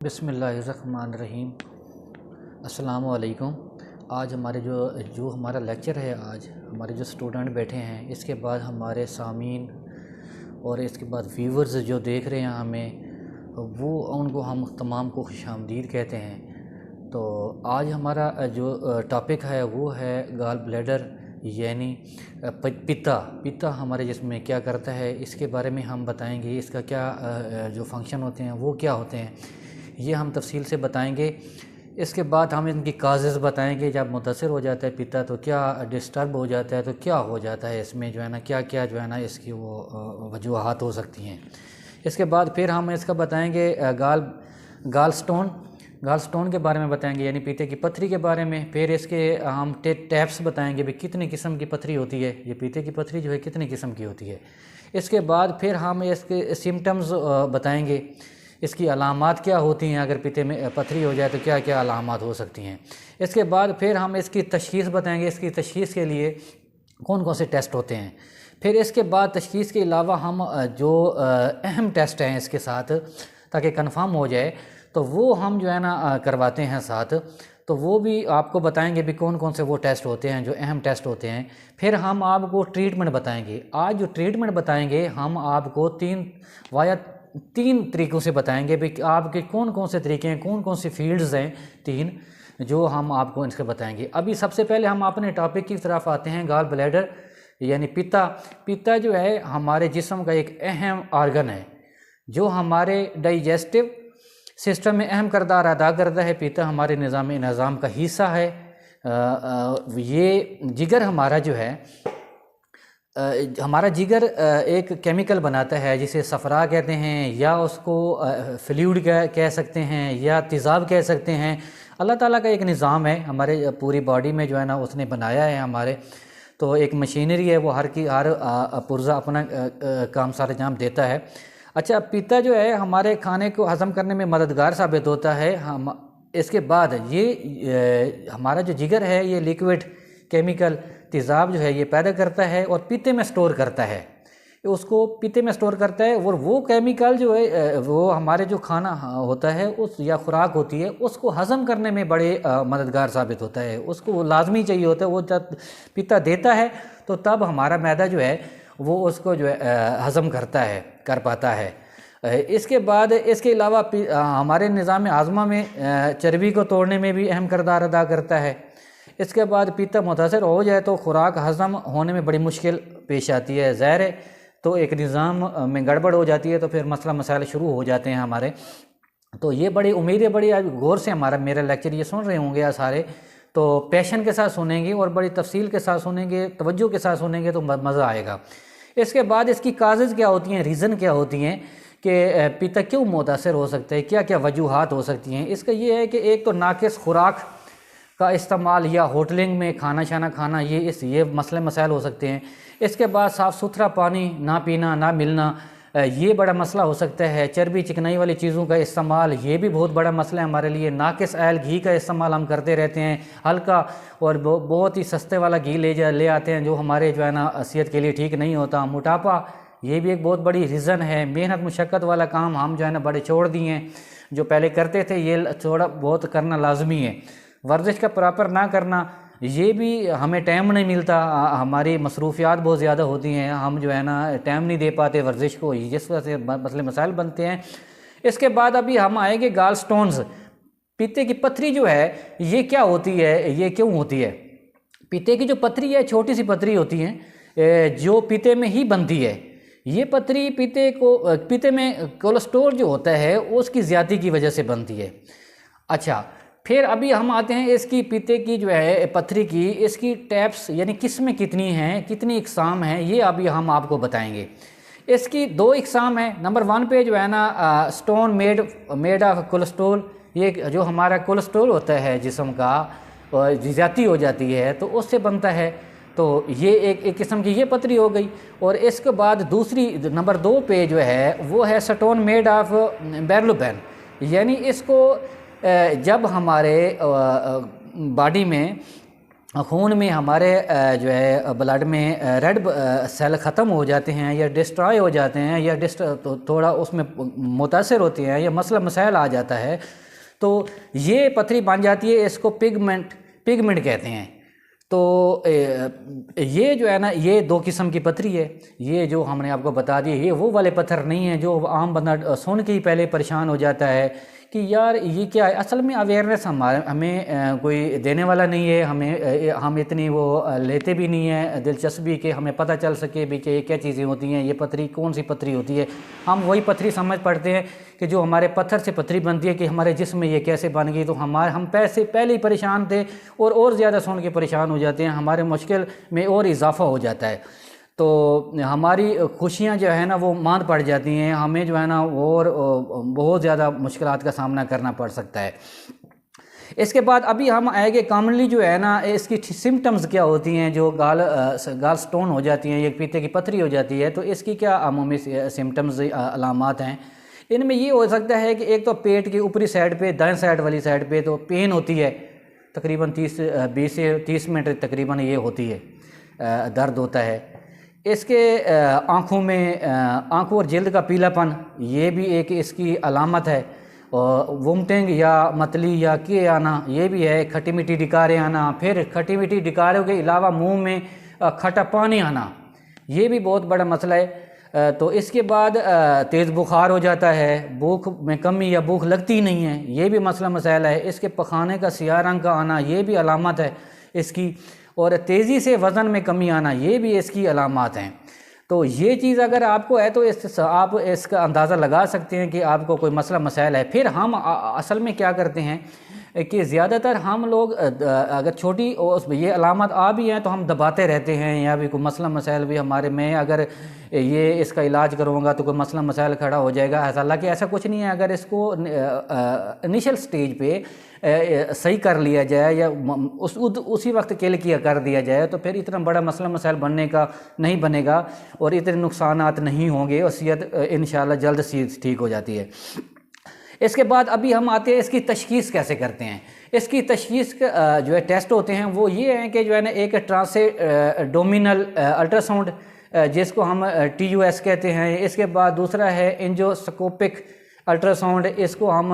बिस्मिल्लाहिर्रहमानिर्रहीम। अस्सलामुअलैकुम। आज हमारे जो हमारा लेक्चर है, आज हमारे जो स्टूडेंट बैठे हैं, इसके बाद हमारे सामीन और इसके बाद व्यूवर्स जो देख रहे हैं हमें, वो उनको हम तमाम को खुशामदीद कहते हैं। तो आज हमारा जो टॉपिक है वो है गाल ब्लैडर, यानी पित्ता हमारे जिस्म में क्या करता है, इसके बारे में हम बताएंगे। इसका क्या जो फंक्शन होते हैं वो क्या होते हैं, ये हम तफसील से बताएंगे। इसके बाद हम इनकी काजेज़ बताएंगे। जब मुतासर हो जाता है पित्ता तो क्या डिस्टर्ब हो जाता है, तो क्या हो जाता है इसमें, जो है ना क्या क्या जो है ना इसकी वो वजूहात हो सकती हैं। इसके बाद फिर हम इसका बताएंगे गाल स्टोन के बारे में बताएंगे, यानी पीते की पथरी के बारे में। फिर इसके हम टैप्स बताएंगे भी कितने किस्म की पथरी होती है, ये पीते की पथरी जो है कितने किस्म की होती है। इसके बाद फिर हम इसके सिम्टम्स बताएंगे, इसकी अलामात क्या होती हैं, अगर पीते में पथरी हो जाए तो क्या क्या अलामात हो सकती हैं। इसके बाद फिर हम इसकी तशख़ीस बताएंगे, इसकी तशख़ीस के लिए कौन कौन से टेस्ट होते हैं। फिर इसके बाद तशख़ीस के अलावा हम जो अहम टेस्ट हैं इसके साथ, ताकि कंफर्म हो जाए, तो वो हम जो है ना करवाते हैं साथ। तो वो भी आपको बताएंगे भी कौन कौन से वो टेस्ट होते हैं जो अहम टेस्ट होते हैं। फिर हम आपको ट्रीटमेंट बताएंगे। आज जो ट्रीटमेंट बताएंगे हम आपको तीन तरीक़ों से बताएंगे भी आपके कौन कौन से तरीके हैं, कौन कौन सी फील्ड्स हैं, तीन जो हम आपको इसके बताएंगे। अभी सबसे पहले हम अपने टॉपिक की तरफ आते हैं। गाल ब्लैडर यानी पित्ता जो है हमारे जिस्म का एक अहम ऑर्गन है जो हमारे डाइजेस्टिव सिस्टम में अहम किरदार अदा करता है। पित्ता हमारे निज़ाम का हिस्सा है। ये जिगर हमारा जो है, हमारा जिगर एक केमिकल बनाता है जिसे सफ़रा कहते हैं, या उसको फ्लूइड कह सकते हैं, या तेज़ाब कह सकते हैं। अल्लाह ताला का एक निज़ाम है हमारे पूरी बॉडी में, जो है ना उसने बनाया है हमारे। तो एक मशीनरी है, वो हर पुर्जा अपना काम सारे अंजाम देता है। अच्छा, पित्ता जो है हमारे खाने को हज़म करने में मददगार साबित होता है। हम इसके बाद ये हमारा जो जिगर है ये लिक्विड केमिकल तेज़ाब जो है ये पैदा करता है और पित्ते में स्टोर करता है, उसको पित्ते में स्टोर करता है। और वो केमिकल जो है वो हमारे जो खाना होता है उस या खुराक होती है उसको हज़म करने में बड़े मददगार साबित होता है। उसको वो लाजमी चाहिए होता है। वो जब पित्ता देता है तो तब हमारा मैदा जो है वो उसको जो है हज़म कर पाता है। इसके बाद इसके अलावा हमारे निज़ाम आज़मा में चर्बी को तोड़ने में भी अहम किरदार अदा करता है। इसके बाद पित्ता मुतासर हो जाए तो खुराक हज़म होने में बड़ी मुश्किल पेश आती है, ज़ाहिर है। तो एक निज़ाम में गड़बड़ हो जाती है, तो फिर मसला मसाइल शुरू हो जाते हैं हमारे। तो ये बड़ी उम्मीद है, बड़ी आज गौर से मेरा लेक्चर ये सुन रहे होंगे आप सारे, तो पैशन के साथ सुनेंगे और बड़ी तफसील के साथ सुनेंगे, तवज्जो के साथ सुनेंगे तो मज़ा आएगा। इसके बाद इसकी काजेज़ क्या होती हैं, रीज़न क्या होती हैं कि पित्ता क्यों मुतासर हो सकता है, क्या क्या वजूहात हो सकती हैं। इसका ये है कि एक तो नाक़िस खुराक का इस्तेमाल या होटलिंग में खाना, ये मसले मसाइल हो सकते हैं। इसके बाद साफ़ सुथरा पानी ना पीना, ना मिलना, ये बड़ा मसला हो सकता है। चर्बी चिकनाई वाली चीज़ों का इस्तेमाल, ये भी बहुत बड़ा मसला है हमारे लिए। नाक़िस आयल घी का इस्तेमाल हम करते रहते हैं, हल्का और बहुत ही सस्ते वाला घी ले आते हैं जो हमारे जो है ना सेहत के लिए ठीक नहीं होता। मोटापा, ये भी एक बहुत बड़ी रीज़न है। मेहनत मुशक्क़त वाला काम हम जो है ना बड़े छोड़ दिए हैं, जो पहले करते थे ये थोड़ा बहुत करना लाजमी है। वर्जिश का प्रॉपर ना करना, ये भी हमें टाइम नहीं मिलता, हमारी मसरूफियात बहुत ज़्यादा होती हैं, हम जो है ना टाइम नहीं दे पाते वर्जिश को, जिस वजह से मसले मसाइल बनते हैं। इसके बाद अभी हम आएंगे गाल स्टोन्स। पित्ते की पथरी जो है ये क्या होती है, ये क्यों होती है। पित्ते की जो पथरी है छोटी सी पथरी होती है जो पित्ते में ही बनती है। ये पथरी पित्ते में कोलेस्ट्रॉल जो होता है उसकी ज़्यादती की वजह से बनती है। अच्छा, फिर अभी हम आते हैं इसकी पित्ते की जो है पथरी की, इसकी टैप्स यानी किस्में कितनी हैं, कितनी इकसाम हैं, ये अभी हम आपको बताएंगे। इसकी 2 इकसाम हैं। नंबर 1 पे जो है ना स्टोन मेड ऑफ कोलेस्ट्रॉल, ये जो हमारा कोलेस्ट्रॉल होता है जिस्म का, ज़्यादती हो जाती है तो उससे बनता है। तो ये एक किस्म की ये पथरी हो गई। और इसके बाद दूसरी नंबर 2 पे जो है वो है स्टोन मेड ऑफ बेरलोबैन, यानी इसको जब हमारे बॉडी में खून में हमारे जो है ब्लड में रेड सेल ख़त्म हो जाते हैं या डिस्ट्रॉय हो जाते हैं या तो थोड़ा उसमें मुतासर होते हैं या मसला मसाइल आ जाता है, तो ये पथरी बन जाती है। इसको पिगमेंट कहते हैं। तो ये जो है ना, ये 2 किस्म की पथरी है। ये जो हमने आपको बता दी, ये वो वाले पत्थर नहीं है जो आम बंदा सुन के ही पहले परेशान हो जाता है कि यार ये क्या है। असल में अवेयरनेस हमें कोई देने वाला नहीं है, हम इतनी वो लेते भी नहीं है दिलचस्पी कि हमें पता चल सके भी कि ये क्या चीज़ें होती हैं, ये पथरी कौन सी पथरी होती है। हम वही पथरी समझ पड़ते हैं कि जो हमारे पत्थर से पथरी बनती है कि हमारे जिस्म में ये कैसे बन गई। तो हम पहले ही परेशान थे और ज़्यादा सुन के परेशान हो जाते हैं, हमारे मुश्किल में और इजाफा हो जाता है। तो हमारी खुशियाँ जो है ना वो मांद पड़ जाती हैं, हमें जो है ना और बहुत ज़्यादा मुश्किलात का सामना करना पड़ सकता है। इसके बाद अभी हम आएंगे कॉमनली जो है ना इसकी सिम्टम्स क्या होती हैं। जो गाल स्टोन हो जाती हैं, ये पीते की पथरी हो जाती है, तो इसकी क्या अमूमी सिम्टम्स अलामात हैं। इनमें ये हो सकता है कि एक तो पेट की ऊपरी साइड पे, दाएं साइड वाली साइड पे तो पेन होती है, तकरीबन 20 से 30 मिनट तकरीबन ये होती है, दर्द होता है। इसके आँखों में आँखों और जल्द का पीलापन, ये भी एक इसकी अलामत है। और वोमिटिंग या मतली या के आना, ये भी है। खट्टी मीठी डिकारें आना, फिर खट्टी मीठी डिकारों के अलावा मुंह में खट्टा पानी आना, ये भी बहुत बड़ा मसला है। तो इसके बाद तेज़ बुखार हो जाता है, भूख में कमी या भूख लगती ही नहीं है, ये भी मसला मसाइल है। इसके पखाने का सियाह रंग का आना, ये भी अलामत है इसकी। और तेज़ी से वज़न में कमी आना, ये भी इसकी अलामात हैं। तो ये चीज़ अगर आपको है तो आप इसका अंदाज़ा लगा सकते हैं कि आपको कोई मसला मसाइल है। फिर हम असल में क्या करते हैं कि ज़्यादातर हम लोग अगर छोटी ये अलामत आ भी हैं तो हम दबाते रहते हैं, या भी कोई मसला मसाइल भी हमारे में, अगर ये इसका इलाज करूँगा तो कोई मसला मसाइल खड़ा हो जाएगा। हालांकि ऐसा कुछ नहीं है। अगर इसको इनिशियल स्टेज पे सही कर लिया जाए या उसी वक्त किल किया कर दिया जाए तो फिर इतना बड़ा मसला मसाइल बनने का नहीं बनेगा और इतने नुकसानात नहीं होंगे और सेहत इंशाल्लाह जल्द से ठीक हो जाती है। इसके बाद अभी हम आते हैं इसकी तशखीस कैसे करते हैं। इसकी तशखीस जो है टेस्ट होते हैं वो ये हैं कि जो है ना एक ट्रांसएब्डोमिनल अल्ट्रासाउंड जिसको हम TUS कहते हैं। इसके बाद दूसरा है एंजियोस्कोपिक अल्ट्रासाउंड, इसको हम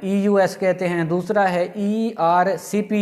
EUS कहते हैं। दूसरा है ERCP,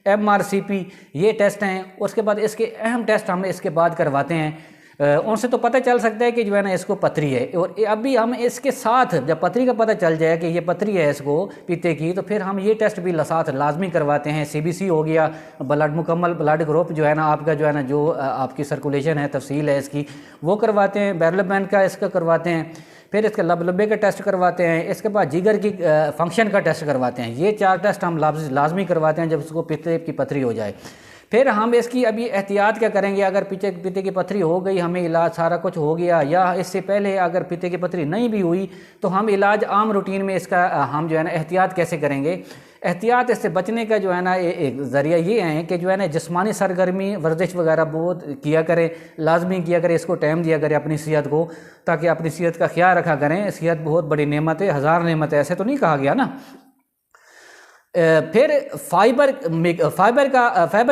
MRCP, ये टेस्ट हैं। उसके बाद इसके अहम टेस्ट हम इसके बाद करवाते हैं, उनसे तो पता चल सकता है कि जो है ना इसको पथरी है। और अभी हम इसके साथ जब पथरी का पता चल जाए कि ये पथरी है इसको पीते की, तो फिर हम ये टेस्ट भी साथ लाजमी करवाते हैं। CBC हो गया, मुकम्मल ब्लड ग्रुप जो है ना आपका, जो है ना जो आपकी सर्कुलेशन है, तफसील है इसकी, वो करवाते हैं। बैरलबैंड का इसका करवाते हैं। फिर इसका लबे का टेस्ट करवाते हैं। इसके बाद जिगर की फंक्शन का टेस्ट करवाते हैं। ये 4 टेस्ट हम लाजमी करवाते हैं जब उसको पीते की पथरी हो जाए। फिर हम इसकी अभी एहतियात क्या करेंगे। अगर पीते की पथरी हो गई, हमें इलाज सारा कुछ हो गया, या इससे पहले अगर पीते की पथरी नहीं भी हुई तो हम इलाज आम रूटीन में इसका हम जो है ना एहतियात कैसे करेंगे। एहतियात इससे बचने का जो है ना एक ज़रिया ये है कि जो है ना जिस्मानी सरगर्मी, वर्जिश वगैरह बहुत किया करें, लाजमी किया करें, इसको टाइम दिया करें अपनी सेहत को, ताकि अपनी सेहत का ख्याल रखा करें। सेहत बहुत बड़ी नेमत है, 1000 नेमत है, ऐसे तो नहीं कहा गया ना। फिर फाइबर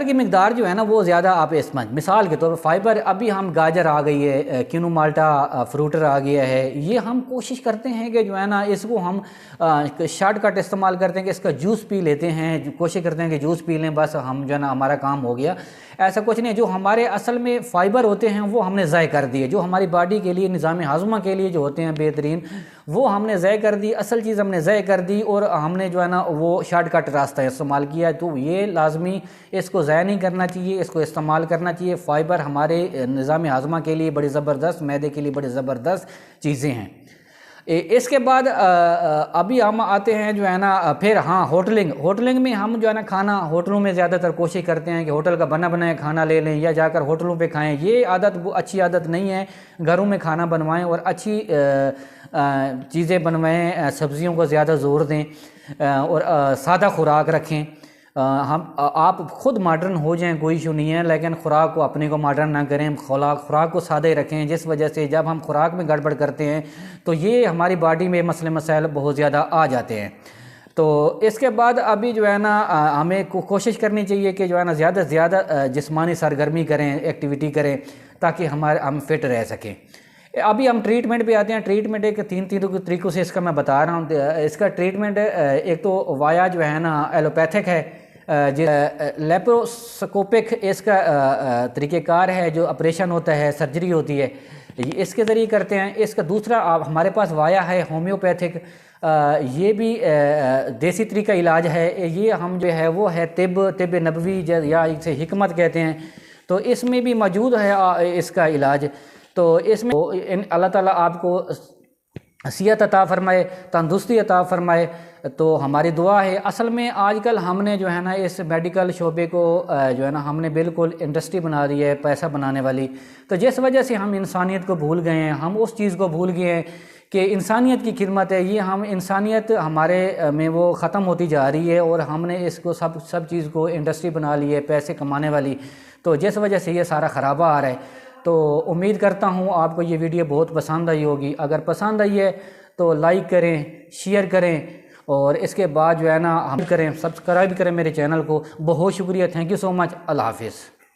की मिकदार जो है ना वो ज़्यादा आप इसमें, मिसाल के तौर पर फाइबर, अभी हम गाजर आ गई है, किनू माल्टा फ्रूटर आ गया है, ये हम कोशिश करते हैं कि जो है ना इसको हम शॉर्टकट इस्तेमाल करते हैं कि इसका जूस पी लेते हैं, कोशिश करते हैं कि जूस पी लें, बस हम जो है ना हमारा काम हो गया। ऐसा कुछ नहीं। जो हमारे असल में फ़ाइबर होते हैं वो हमने ज़ाय कर दिए, जो हमारी बॉडी के लिए, निज़ाम हाज़मा के लिए जो होते हैं बेहतरीन, वो हमने ज़ाय कर दी, असल चीज़ हमने ज़ाय कर दी और हमने जो है ना वो शॉर्टकट रास्ता इस्तेमाल किया। तो ये लाजमी इसको ज़ाय नहीं करना चाहिए, इसको इस्तेमाल करना चाहिए। फ़ाइबर हमारे निज़ाम हाज़मा के लिए बड़ी ज़बरदस्त, मैदे के लिए बड़ी ज़बरदस्त चीज़ें हैं। इसके बाद अभी हम आते हैं जो है ना फिर हाँ होटलिंग में हम जो है ना खाना होटलों में ज़्यादातर कोशिश करते हैं कि होटल का बना बनाया खाना ले लें या जाकर होटलों पे खाएं। ये आदत वो अच्छी आदत नहीं है। घरों में खाना बनवाएं और अच्छी चीज़ें बनवाएं, सब्ज़ियों को ज़्यादा ज़ोर दें और सादा खुराक रखें। आप ख़ुद मॉडर्न हो जाएं, कोई इशू नहीं है, लेकिन ख़ुराक को अपने को मॉडर्न ना करें, खुराक को सादे रखें। जिस वजह से जब हम खुराक में गड़बड़ करते हैं तो ये हमारी बॉडी में मसले मसाइल बहुत ज़्यादा आ जाते हैं। तो इसके बाद अभी जो है ना हमें कोशिश करनी चाहिए कि जो है ना ज़्यादा से ज़्यादा जिस्मानी सरगर्मी करें, एक्टिविटी करें, ताकि हम फिट रह सकें। अभी हम ट्रीटमेंट पे आते हैं। ट्रीटमेंट एक तीन तरीक़ों से इसका मैं बता रहा हूँ। इसका ट्रीटमेंट एक तो वाया जो है ना एलोपैथिक है, लेप्रोस्कोपिक इसका तरीक़ेकार है, जो ऑपरेशन होता है, सर्जरी होती है, इसके ज़रिए करते हैं। इसका दूसरा हमारे पास वाया है होम्योपैथिक, ये भी देसी तरीका इलाज है। ये हम जो है वो है तिब नबवी या इसे हिकमत कहते हैं। तो इसमें भी मौजूद है इसका इलाज। तो इसमें अल्लाह ताला आपको सेहत अता फ़रमाए, तंदुरुस्ती अता फ़रमाए। तो हमारी दुआ है। असल में आजकल हमने जो है ना इस मेडिकल शोबे को जो है ना हमने बिल्कुल इंडस्ट्री बना दी है, पैसा बनाने वाली। तो जिस वजह से हम इंसानियत को भूल गए हैं, हम उस चीज़ को भूल गए हैं कि इंसानियत की खिदमत है। ये हम इंसानियत हमारे में वो ख़त्म होती जा रही है और हमने इसको सब चीज़ को इंडस्ट्री बना ली है, पैसे कमाने वाली। तो जिस वजह से ये सारा ख़राबा आ रहा है। तो उम्मीद करता हूँ आपको ये वीडियो बहुत पसंद आई होगी। अगर पसंद आई है तो लाइक करें, शेयर करें और इसके बाद जो है ना हम करें, सब्सक्राइब करें मेरे चैनल को। बहुत शुक्रिया, थैंक यू सो मच। अल्लाह हाफिज़।